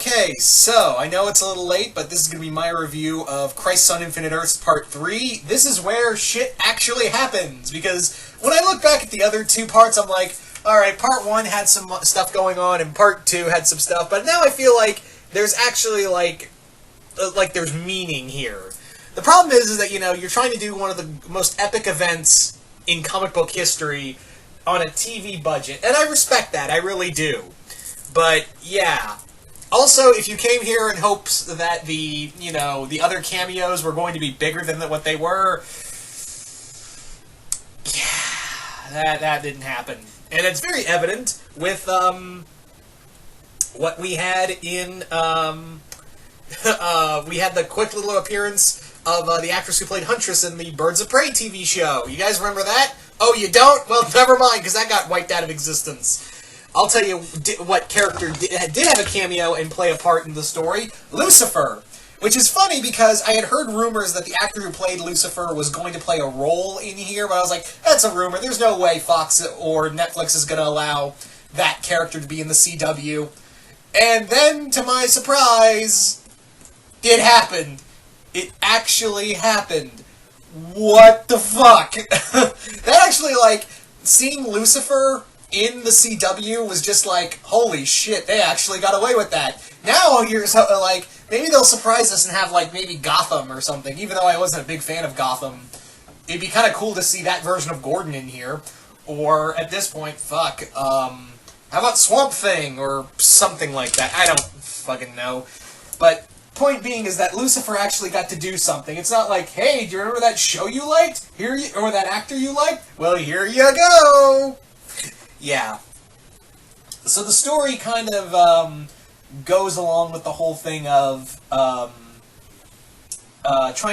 Okay, so I know it's a little late, but this is going to be my review of Crisis on Infinite Earths Part 3. This is where shit actually happens, because when I look back at the other two parts, I'm like, alright, Part 1 had some stuff going on, and Part 2 had some stuff, but now I feel like there's actually, like there's meaning here. The problem is that, you're trying to do one of the most epic events in comic book history on a TV budget, and I respect that, I really do. But, yeah. Also, if you came here in hopes that the other cameos were going to be bigger than what they were, yeah, that didn't happen. And it's very evident with, what we had in, we had the quick little appearance of the actress who played Huntress in the Birds of Prey TV show. You guys remember that? Oh, you don't? Well, never mind, because that got wiped out of existence. I'll tell you what character did have a cameo and play a part in the story. Lucifer. Which is funny because I had heard rumors that the actor who played Lucifer was going to play a role in here, but I was like, that's a rumor. There's no way Fox or Netflix is going to allow that character to be in the CW. And then, to my surprise, it happened. It actually happened. What the fuck? That actually, seeing Lucifer in the CW was just like, holy shit, they actually got away with that. Now you're maybe they'll surprise us and have, maybe Gotham or something, even though I wasn't a big fan of Gotham. It'd be kind of cool to see that version of Gordon in here. Or, at this point, how about Swamp Thing, or something like that. I don't fucking know. But, point being is that Lucifer actually got to do something. It's not like, hey, do you remember that show you liked? Or that actor you liked? Well, here you go! Yeah. So the story kind of goes along with the whole thing of trying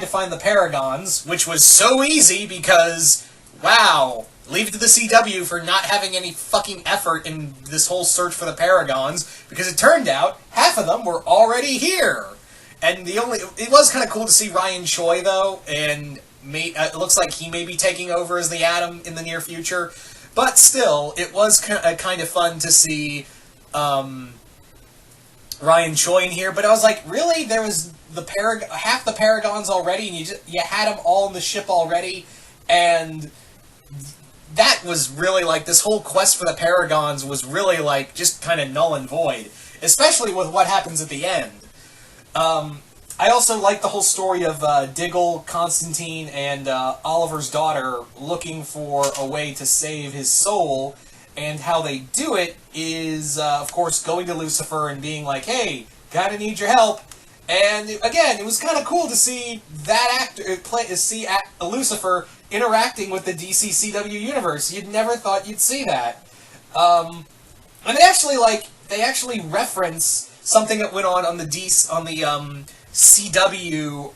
to find the Paragons, which was so easy because, wow, leave it to the CW for not having any fucking effort in this whole search for the Paragons, because it turned out half of them were already here. And it was kind of cool to see Ryan Choi, though, and it looks like he may be taking over as the Atom in the near future. But still, it was kind of fun to see Ryan Choi in here. But I was like, really? There was half the Paragons already, and you had them all in the ship already? And that was really, this whole quest for the Paragons was really, just kind of null and void. Especially with what happens at the end. I also like the whole story of Diggle, Constantine, and Oliver's daughter looking for a way to save his soul, and how they do it is, of course, going to Lucifer and being like, hey, kinda need your help. And, again, it was kind of cool to see that Lucifer interacting with the DC CW universe. You'd never thought you'd see that. And they actually reference something that went on the CW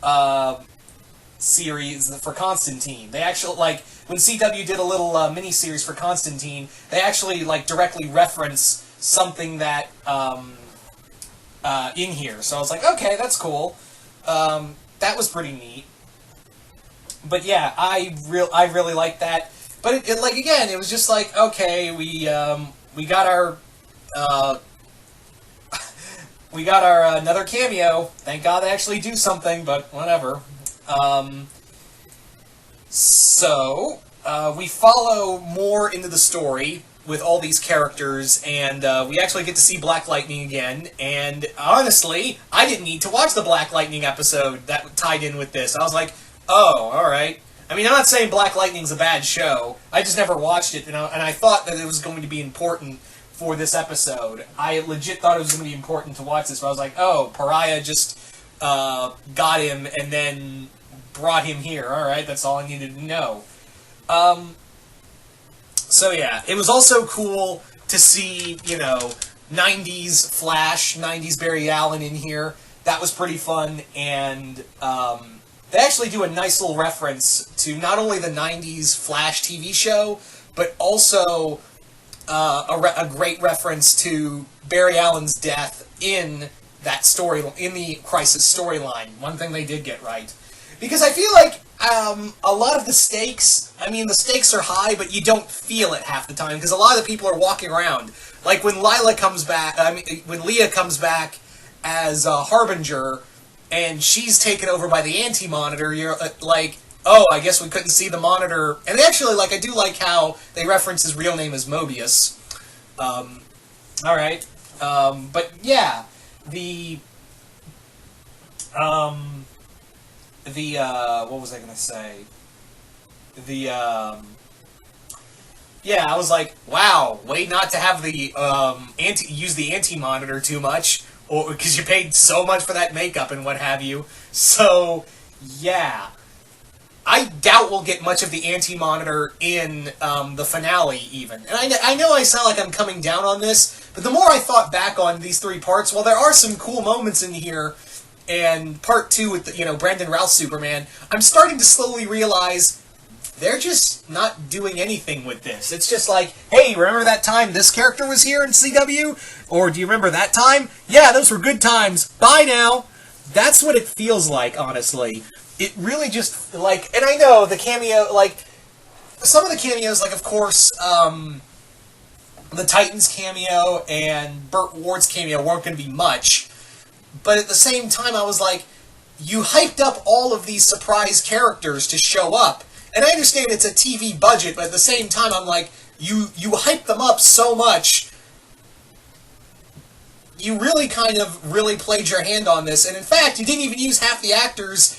series for Constantine. They actually, when CW did a little mini-series for Constantine, they actually, directly reference something that, in here. So I was like, okay, that's cool. That was pretty neat. But yeah, I really like that. But again, it was just like, okay, we got our, another cameo. Thank God they actually do something, but whatever. We follow more into the story with all these characters, and we actually get to see Black Lightning again, and honestly, I didn't need to watch the Black Lightning episode that tied in with this. I was like, oh, alright. I mean, I'm not saying Black Lightning's a bad show, I just never watched it, and I thought that it was going to be important for this episode. I legit thought it was going to be important to watch this, but I was like, oh, Pariah just got him and then brought him here. Alright, that's all I needed to know. So yeah, it was also cool to see, 90s Flash, 90s Barry Allen in here. That was pretty fun, and they actually do a nice little reference to not only the 90s Flash TV show, but also a great reference to Barry Allen's death in that story, in the Crisis storyline. One thing they did get right. Because I feel like a lot of the stakes, the stakes are high, but you don't feel it half the time, because a lot of the people are walking around. Like when Lila comes back, when Leah comes back, as Harbinger, and she's taken over by the Anti-Monitor, you're like, oh, I guess we couldn't see the Monitor. And actually, like, I do like how they reference his real name as Mobius. Alright. But, yeah. What was I gonna say? Yeah, I was like, wow, way not to have the, use the Anti-Monitor too much, or, because you paid so much for that makeup and what have you. So, yeah. I doubt we'll get much of the Anti-Monitor in, the finale, even. And I know I sound like I'm coming down on this, but the more I thought back on these 3 parts, while there are some cool moments in here, and part 2 with, Brandon Routh Superman, I'm starting to slowly realize they're just not doing anything with this. It's just like, hey, remember that time this character was here in CW? Or do you remember that time? Yeah, those were good times. Bye now. That's what it feels like, honestly. It really just, like, and I know the cameo, like, some of the cameos, like, of course, the Titans cameo and Burt Ward's cameo weren't going to be much. But at the same time, I was like, you hyped up all of these surprise characters to show up. And I understand it's a TV budget, but at the same time, I'm like, you hyped them up so much, you really kind of really played your hand on this. And in fact, you didn't even use half the actors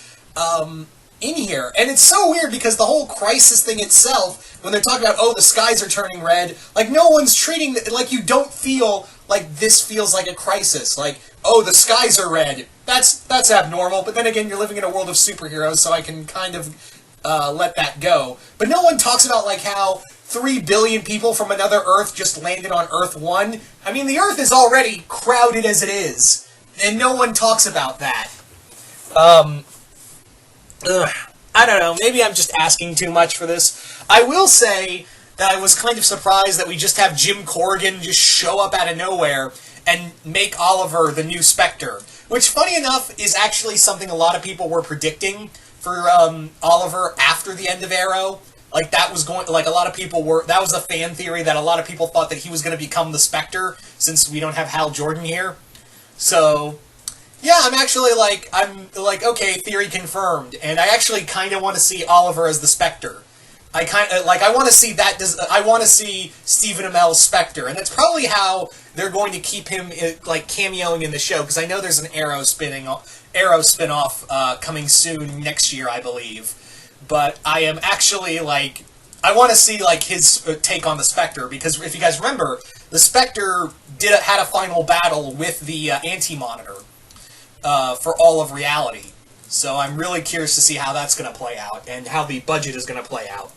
in here. And it's so weird because the whole Crisis thing itself, when they're talking about, oh, the skies are turning red, like, no one's treating it, like, you don't feel like this feels like a crisis. Like, oh, the skies are red. That's abnormal. But then again, you're living in a world of superheroes, so I can kind of let that go. But no one talks about, like, how 3 billion people from another Earth just landed on Earth 1. I mean, the Earth is already crowded as it is, and no one talks about that. I don't know, maybe I'm just asking too much for this. I will say that I was kind of surprised that we just have Jim Corrigan just show up out of nowhere and make Oliver the new Spectre. Which, funny enough, is actually something a lot of people were predicting for Oliver after the end of Arrow. Like, that was going, like, a lot of people were, that was a fan theory that a lot of people thought that he was going to become the Spectre, since we don't have Hal Jordan here. So, yeah, I'm like, okay, theory confirmed. And I actually kind of want to see Oliver as the Spectre. I want to see that, I want to see Stephen Amell's Spectre. And that's probably how they're going to keep him, like, cameoing in the show, because I know there's an Arrow spin-off coming soon next year, I believe. But I am actually, like, I want to see, like, his take on the Spectre, because if you guys remember, the Spectre had a final battle with the Anti-Monitor for all of reality. So I'm really curious to see how that's going to play out, and how the budget is going to play out.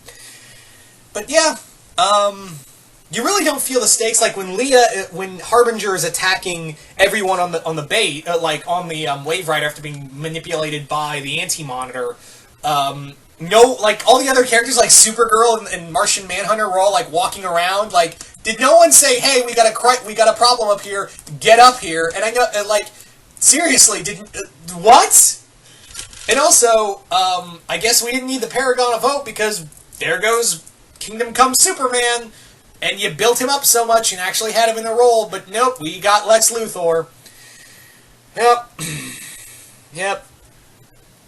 But yeah, you really don't feel the stakes, like when Harbinger is attacking everyone on the bait, like on the Wave Rider after being manipulated by the Anti-Monitor. No, like, all the other characters, like Supergirl and Martian Manhunter, were all, like, walking around, like, did no one say, hey, we got a problem up here, get up here? And I know, like, seriously, what? And also, I guess we didn't need the Paragon of Hope, because there goes Kingdom Come Superman, and you built him up so much and actually had him in a role, but nope, we got Lex Luthor. Yep. Yep.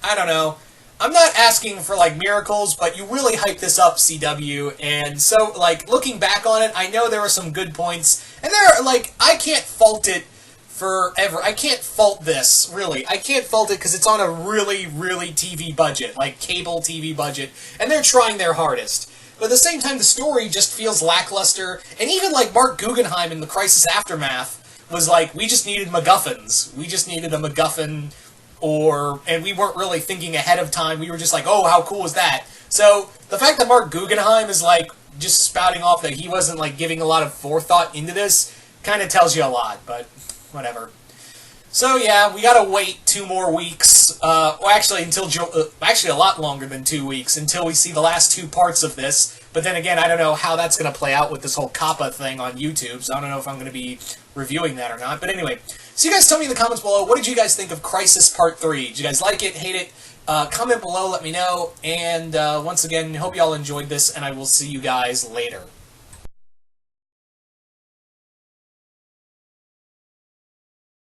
I don't know. I'm not asking for, like, miracles, but you really hyped this up, CW, and so, like, looking back on it, I know there were some good points, and I can't fault it forever. I can't fault this, really. I can't fault it because it's on a really, really TV budget, like, cable TV budget, and they're trying their hardest. But at the same time, the story just feels lackluster, and even, like, Mark Guggenheim in the Crisis Aftermath was like, we just needed MacGuffins. We just needed a MacGuffin, and we weren't really thinking ahead of time. We were just like, oh, how cool is that? So, the fact that Mark Guggenheim is, like, just spouting off that he wasn't, like, giving a lot of forethought into this kind of tells you a lot, but whatever. So, yeah, we gotta wait 2 more weeks, actually a lot longer than 2 weeks, until we see the last 2 parts of this. But then again, I don't know how that's gonna play out with this whole Kappa thing on YouTube, so I don't know if I'm gonna be reviewing that or not. But anyway, so you guys tell me in the comments below, what did you guys think of Crisis Part 3? Did you guys like it, hate it? Comment below, let me know. And once again, hope you all enjoyed this, and I will see you guys later.